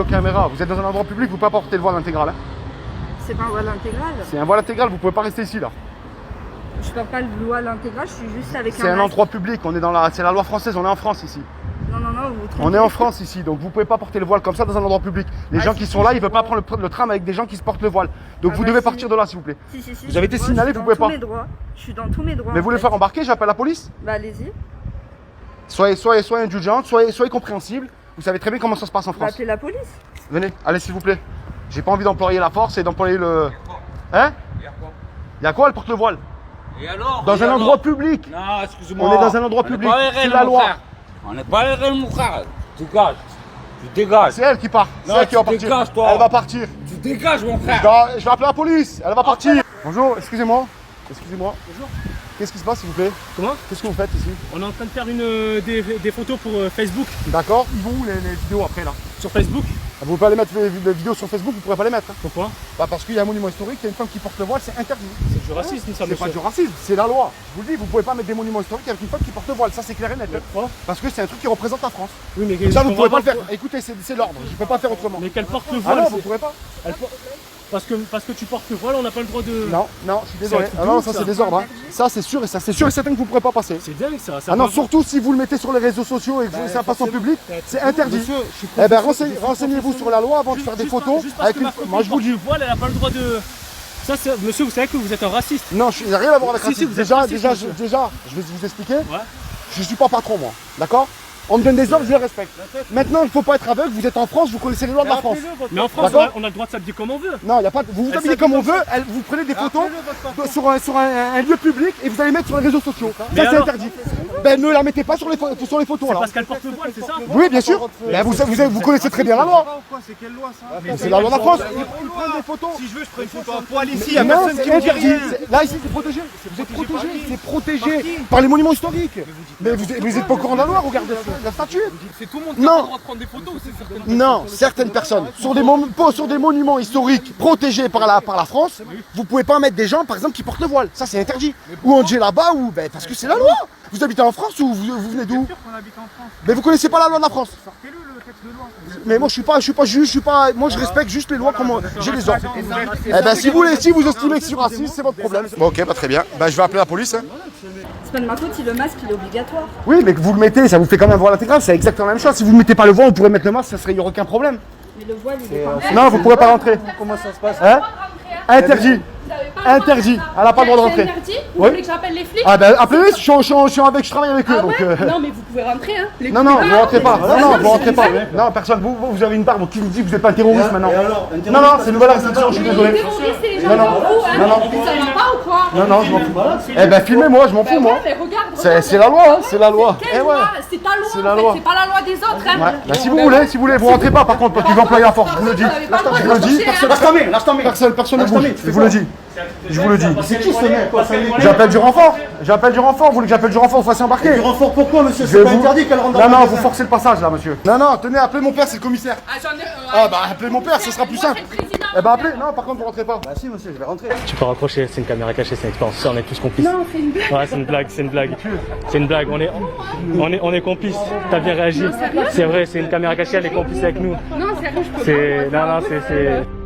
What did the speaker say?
Caméra, vous êtes dans un endroit public, vous ne pouvez pas porter le voile intégral. Hein. C'est pas un voile intégral. C'est un voile intégral, vous ne pouvez pas rester ici là. Je parle pas de voile intégral, je suis juste avec un. C'est un endroit public, on est dans la. C'est la loi française, on est en France ici. Non, non, non, vous trompez. On est en France ici, donc vous ne pouvez pas porter le voile comme ça dans un endroit public. Les gens qui sont là, ils ne veulent pas prendre le tram avec des gens qui se portent le voile. Donc vous devez partir de là, s'il vous plaît. Si, vous avez été signalé, vous ne pouvez pas. Je suis dans tous mes droits. Mais vous voulez faire embarquer, j'appelle la police. Bah allez-y. Soyez indulgente, soyez compréhensible. Vous savez très bien comment ça se passe en France. Appelez la police. Venez, allez s'il vous plaît. J'ai pas envie d'employer la force et d'employer le. Hein? Il y a quoi? Elle porte le voile. Et alors? Dans un endroit public. Non, excuse-moi. On est dans un endroit public. C'est la loi. On n'est pas les réels, mon frère. Tu dégages. Tu dégages. C'est elle qui part. C'est elle qui va partir. Dégages, toi. Elle va partir. Tu dégages, mon frère. Je vais appeler la police. Elle va partir. Bonjour, excusez-moi. Excusez-moi. Bonjour. Qu'est-ce qui se passe, s'il vous plaît? Comment? Qu'est-ce que vous faites ici? On est en train de faire des photos pour Facebook. D'accord. Ils vont où les vidéos après là? Sur Facebook? Vous pouvez pas les mettre les vidéos sur Facebook, vous pourrez pas les mettre. Hein. Pourquoi? Bah parce qu'il y a un monument historique, il y a une femme qui porte le voile, c'est interdit. C'est du racisme, ça, C'est pas monsieur. du racisme, c'est la loi. Je vous le dis, vous pouvez pas mettre des monuments historiques avec une femme qui porte le voile, ça c'est clair et net. Pourquoi? Parce que c'est un truc qui représente la France. Oui, mais Ça vous je pouvez pas le comprends faire. Écoutez, c'est l'ordre, je peux pas faire autrement. Mais qu'elle porte le Ah voile. non, c'est- vous pourrez pas. Parce que tu portes le voile, on n'a pas le droit de. Non, non, je suis désolé. un truc Ah de non, ouf, ça ça. c'est désordre. Hein. Ça c'est sûr et ça c'est sûr et certain que vous pourrez pas passer. C'est dingue ça. Ah non, surtout si vous le mettez sur les réseaux sociaux et que ça passe en public, c'est interdit. Monsieur, je suis Eh ben professionnel, renseignez-vous sur la loi avant de faire des photos Juste parce avec que une. ma Moi je vous le dis. le voile, elle n'a pas le droit de. Ça, monsieur, vous savez que vous êtes un raciste. Non, il n'y a rien à voir avec Si, racisme. si, vous êtes Déjà, raciste, monsieur. je vais vous expliquer. Ouais. Je suis pas patron moi, d'accord? On me donne des ordres, je les respecte. Maintenant, il ne faut pas être aveugle, vous êtes en France, vous connaissez les lois de la France. Mais en France, D'accord. on a le droit de s'habiller comme on veut. Non, y a pas, vous vous habillez comme on veut, vous prenez des photos sur un lieu public et vous allez mettre sur les réseaux sociaux. Mais Ça c'est alors interdit. Ben ne la mettez pas sur les photos alors. Parce qu'elle porte le voile, c'est ça? Oui, bien sûr. Ben, vous connaissez très bien la loi. C'est quelle loi ça? C'est la loi de la France. Ils prennent des photos. Si je veux, je prends une photo à poil ici, il n'y a Non, personne qui c'est me dit interdit. rien. Là ici c'est protégé. Vous êtes protégé. C'est protégé par les monuments historiques. Mais vous êtes pas au courant de la loi, regardez la statue. C'est tout le monde qui a le droit de prendre des photos ou c'est certaines Non, certaines personnes, sur des monuments historiques protégés par la France, vous pouvez pas mettre des gens, par exemple, qui portent le voile. Ça, c'est interdit. Ou on dit là-bas, ou ben, parce que c'est la loi. Vous habitez en France ou vous venez d'où? sûr qu'on habite en France. Mais vous connaissez pas la loi de la France. Sortez-le le texte de loi. Mais moi, je suis pas juge, moi, je respecte juste les lois comme j'ai les ordres. Eh ben, si vous estimez que je suis raciste, c'est votre problème. Bon, ok, bah, très bien. Ben, je vais appeler la police. Hein. C'est pas de ma faute si le masque il est obligatoire. Oui, mais que vous le mettez, ça vous fait quand même un voile intégral, c'est exactement la même chose. Si vous ne mettez pas le voile, on pourrait mettre le masque, il n'y aurait aucun problème. Mais le voile il est pas. Non, vous pourrez pas rentrer. Comment ça se passe? Hein? Interdit. Interdit. Elle n'a pas le droit de rentrer. Interdit. Vous Oui. voulez que j'appelle les flics? Ah ben appelez-les, je travaille avec eux. Ah donc, ouais Non mais vous pouvez rentrer hein. Les Non, non, coups de vous rentrez pas. barre, Non, mais- vous rentrez pas. Non, personne. Vous avez une barbe qui me dit que vous n'êtes pas un terroriste maintenant. Non, non, c'est une nouvelle restriction, je suis Les désolé. terroristes et les gens Non, non. comme vous, hein. Non, non. Ça va pas ou quoi? Non, non, je m'en fous. Eh ben filmez-moi, je m'en fous moi. Ouais, mais regarde. C'est la loi, hein, c'est la loi. Quelle Eh ouais. loi? C'est ta loi. C'est la en fait, loi. C'est pas la loi des autres hein. Ouais. Bah, si vous voulez, vous rentrez pas par contre, parce que je vais employer la force, je vous le dis. Je vous le dis, personne ne bouge, je vous le dis. Je vous le dis. C'est qui ce mec quoi? J'appelle du renfort. Vous voulez que j'appelle du renfort, vous fassiez embarquer? Du renfort pourquoi monsieur? Je C'est vais pas vous- interdit qu'elle rentre dans Non, le non, magasin. vous forcez le passage là, monsieur. Non, non, tenez, appelez mon père, c'est le commissaire. Ah j'en ai. Ah bah appelez mon père, ce sera plus Moi, simple. c'est le président. Eh bah appelez, non, par contre vous rentrez pas. Bah si monsieur, je vais rentrer. Tu peux raccrocher, c'est une caméra cachée, c'est une expérience. On est tous complices. Non c'est une blague. Ouais, c'est une blague, c'est une blague. C'est une blague, on est complices. T'as bien réagi. C'est vrai, c'est une caméra cachée, elle est complice avec nous. Non sérieux je peux pas. C'est. Non, non, c'est.